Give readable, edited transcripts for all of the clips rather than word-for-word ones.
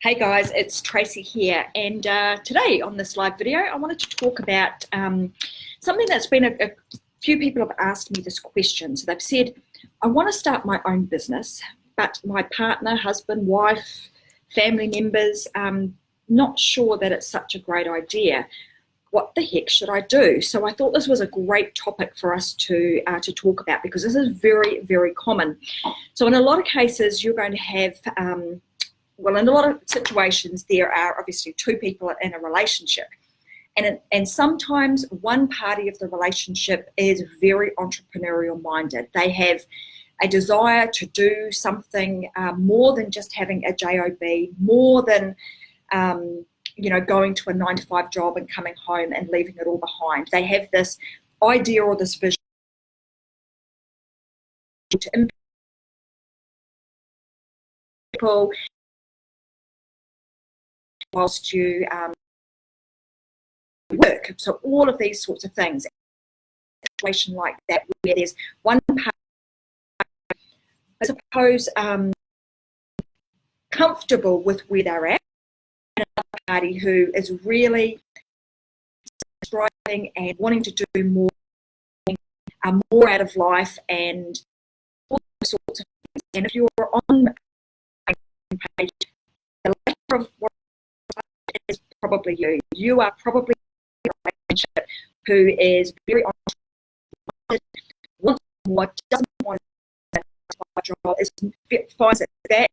Hey guys, it's Tracy here, and today on this live video I wanted to talk about something that's been a few people have asked me this question. So they've said, I want to start my own business, but my partner, husband, wife, family members, not sure that it's such a great idea. What the heck should I do? So I thought this was a great topic for us to talk about, because this is very, very common. So in a lot of cases you're going to have well, in a lot of situations, there are obviously two people in a relationship. And sometimes one party of the relationship is very entrepreneurial minded. They have a desire to do something more than just having a job, more than going to a 9-to-5 job and coming home and leaving it all behind. They have this idea or this vision to impact people whilst you work. So all of these sorts of things. A situation like that where there's one party, I suppose, comfortable with where they're at, and another party who is really striving and wanting to do more out of life and all sorts of things. And if you're on a page, the latter of what is probably you. You are probably in a relationship who is very honest, wants more, doesn't want a job, finds that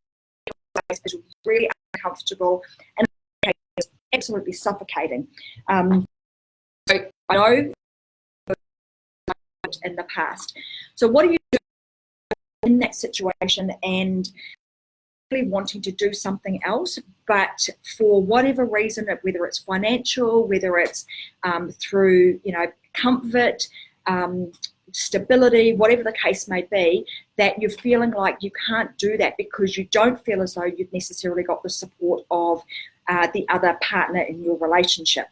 is really uncomfortable and is absolutely suffocating. So I know in the past. So what do you do in that situation and really wanting to do something else, but for whatever reason, whether it's financial, whether it's through comfort, stability, whatever the case may be, that you're feeling like you can't do that because you don't feel as though you've necessarily got the support of the other partner in your relationship.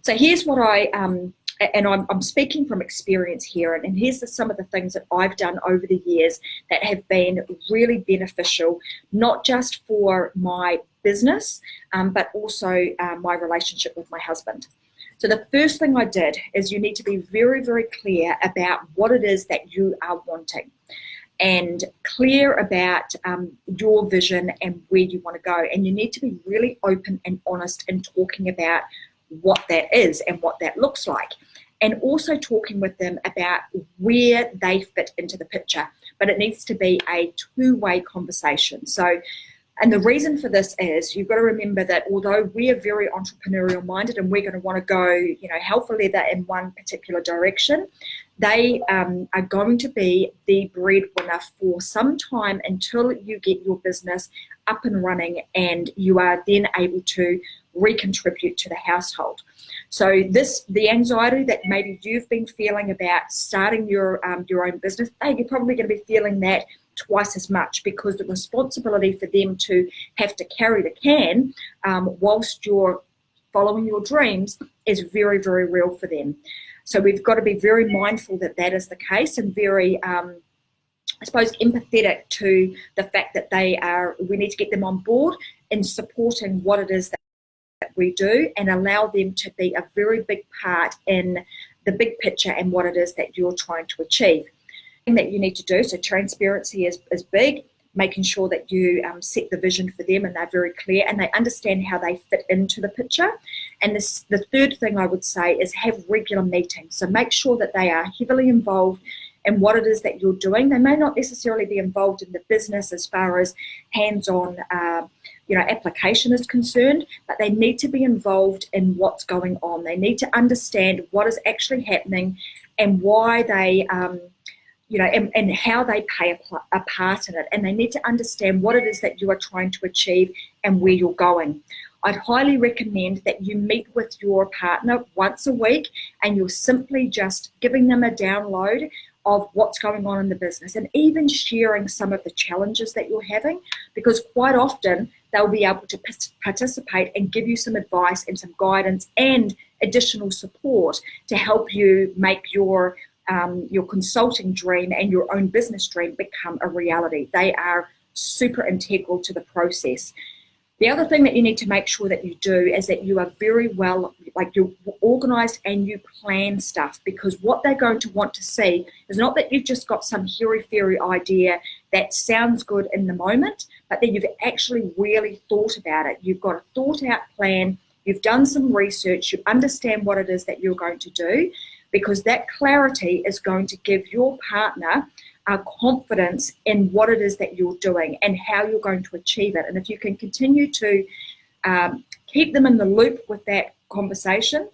So here's what I'm speaking from experience here, and here's some of the things that I've done over the years that have been really beneficial, not just for my business, but also my relationship with my husband. So the first thing I did is you need to be very, very clear about what it is that you are wanting, and clear about your vision and where you want to go. And you need to be really open and honest in talking about what that is and what that looks like, and also talking with them about where they fit into the picture. But it needs to be a two-way conversation. So, and the reason for this is you've got to remember that although we are very entrepreneurial minded and we're going to want to go, hell for leather in one particular direction, they are going to be the breadwinner for some time until you get your business up and running and you are then able to recontribute to the household. So the anxiety that maybe you've been feeling about starting your own business, you're probably going to be feeling that twice as much, because the responsibility for them to have to carry the can whilst you're following your dreams is very, very real for them. So we've got to be very mindful that that is the case, and very I suppose empathetic to the fact that we need to get them on board in supporting what it is that we do, and allow them to be a very big part in the big picture and what it is that you're trying to achieve. That you need to do, so transparency is big, making sure that you set the vision for them and they're very clear and they understand how they fit into the picture. And the third thing I would say is have regular meetings. So make sure that they are heavily involved in what it is that you're doing. They may not necessarily be involved in the business as far as hands-on application is concerned, but they need to be involved in what's going on. They need to understand what is actually happening and why they and how they play a part in it. And they need to understand what it is that you are trying to achieve and where you're going. I'd highly recommend that you meet with your partner once a week and you're simply just giving them a download of what's going on in the business, and even sharing some of the challenges that you're having, because quite often they'll be able to participate and give you some advice and some guidance and additional support to help you make your consulting dream and your own business dream become a reality. They are super integral to the process. The other thing that you need to make sure that you do is that you are very well, like you're organized and you plan stuff, because what they're going to want to see is not that you've just got some hairy-fairy idea that sounds good in the moment, but that you've actually really thought about it. You've got a thought-out plan, you've done some research, you understand what it is that you're going to do, because that clarity is going to give your partner confidence in what it is that you're doing and how you're going to achieve it. And if you can continue to keep them in the loop with that conversation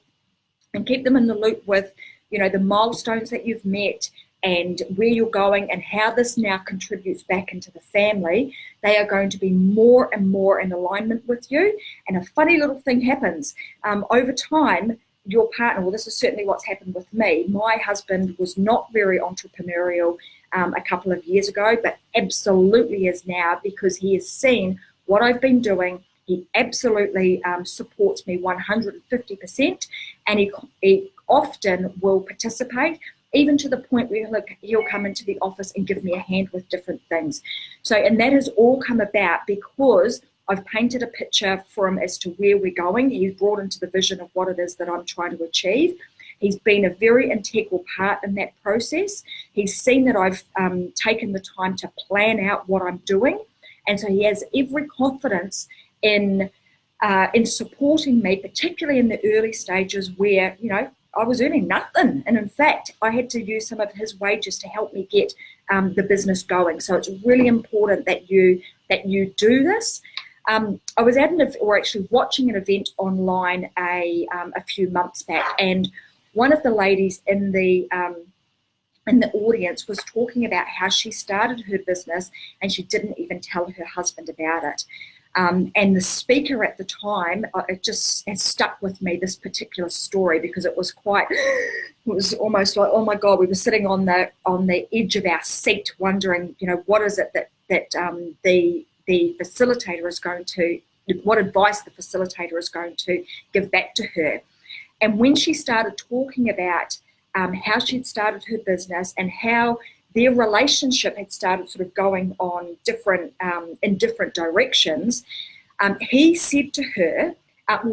and keep them in the loop with, you know, the milestones that you've met and where you're going and how this now contributes back into the family, they are going to be more and more in alignment with you. And a funny little thing happens. Over time, your partner, well, this is certainly what's happened with me. My husband was not very entrepreneurial a couple of years ago, but absolutely is now, because he has seen what I've been doing. He absolutely supports me 150%, and he often will participate, even to the point where he'll come into the office and give me a hand with different things. So, and that has all come about because I've painted a picture for him as to where we're going. He's brought into the vision of what it is that I'm trying to achieve. He's been a very integral part in that process. He's seen that I've taken the time to plan out what I'm doing. And so he has every confidence in supporting me, particularly in the early stages where, you know, I was earning nothing. And in fact, I had to use some of his wages to help me get the business going. So it's really important that you do this. I was at actually watching an event online a few months back, and one of the ladies in the audience was talking about how she started her business and she didn't even tell her husband about it. And the speaker at the time, it just has stuck with me, this particular story, because it was almost like, oh my God, we were sitting on the edge of our seat wondering, you know, what is it that the facilitator is going to, what advice the facilitator is going to give back to her. And when she started talking about how she'd started her business and how their relationship had started sort of going on in different directions, he said to her,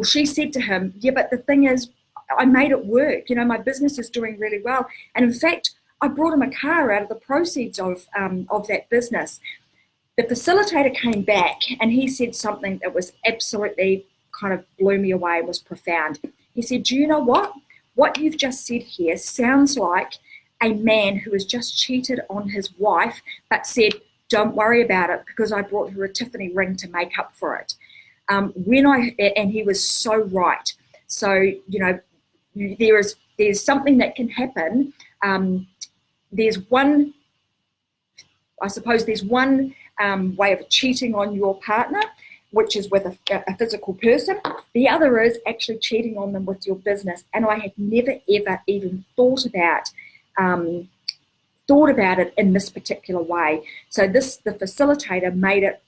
she said to him, yeah, but the thing is, I made it work. You know, my business is doing really well. And in fact, I brought him a car out of the proceeds of that business. The facilitator came back and he said something that was absolutely kind of blew me away, was profound. He said, do you know what? What you've just said here sounds like a man who has just cheated on his wife, but said, don't worry about it because I brought her a Tiffany ring to make up for it. And he was so right. So, you know, there's something that can happen. There's one way of cheating on your partner, which is with a physical person. The other is actually cheating on them with your business. And I had never, ever even thought about it in this particular way. So the facilitator made it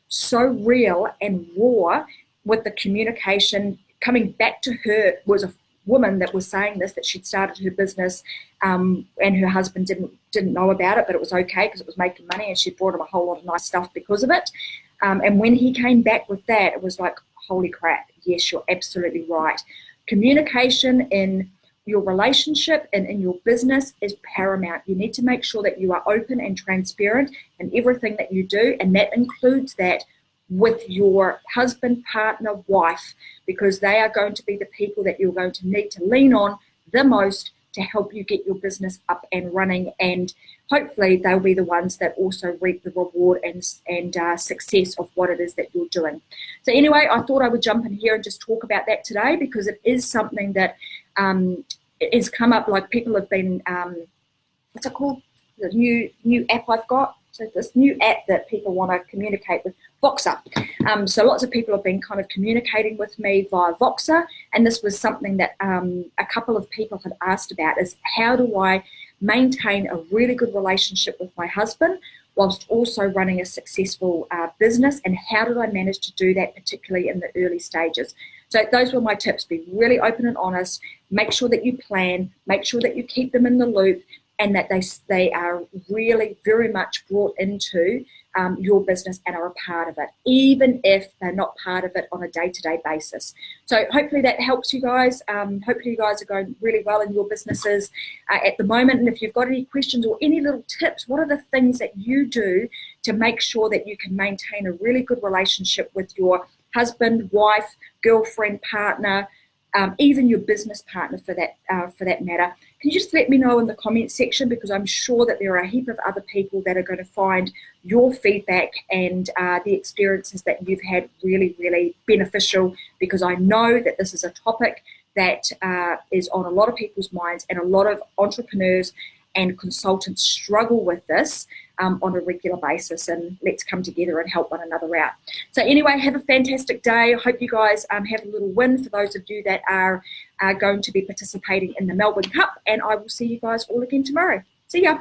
so real and raw with the communication coming back to her. Was a woman that was saying this, that she'd started her business and her husband didn't know about it, but it was okay because it was making money and she brought him a whole lot of nice stuff because of it. And when he came back with that, it was like, holy crap, yes, you're absolutely right. Communication in your relationship and in your business is paramount. You need to make sure that you are open and transparent in everything that you do, and that includes that with your husband, partner, wife, because they are going to be the people that you're going to need to lean on the most to help you get your business up and running, and hopefully they'll be the ones that also reap the reward and success of what it is that you're doing. So anyway, I thought I would jump in here and just talk about that today, because it is something that has come up. Like, people have been, what's it called? The new app I've got. So this new app that people want to communicate with, Voxer. So lots of people have been kind of communicating with me via Voxer, and this was something that a couple of people had asked about, is how do I maintain a really good relationship with my husband whilst also running a successful business, and how did I manage to do that, particularly in the early stages? So those were my tips. Be really open and honest, make sure that you plan, make sure that you keep them in the loop, and that they are really very much brought into your business and are a part of it, even if they're not part of it on a day-to-day basis. So hopefully that helps you guys. Hopefully you guys are going really well in your businesses at the moment. And if you've got any questions or any little tips, what are the things that you do to make sure that you can maintain a really good relationship with your husband, wife, girlfriend, partner, even your business partner for that matter? Can you just let me know in the comments section, because I'm sure that there are a heap of other people that are going to find your feedback and the experiences that you've had really, really beneficial, because I know that this is a topic that is on a lot of people's minds, and a lot of entrepreneurs and consultants struggle with this on a regular basis, and let's come together and help one another out. So anyway, have a fantastic day. I hope you guys have a little win for those of you that are going to be participating in the Melbourne Cup, and I will see you guys all again tomorrow. See ya.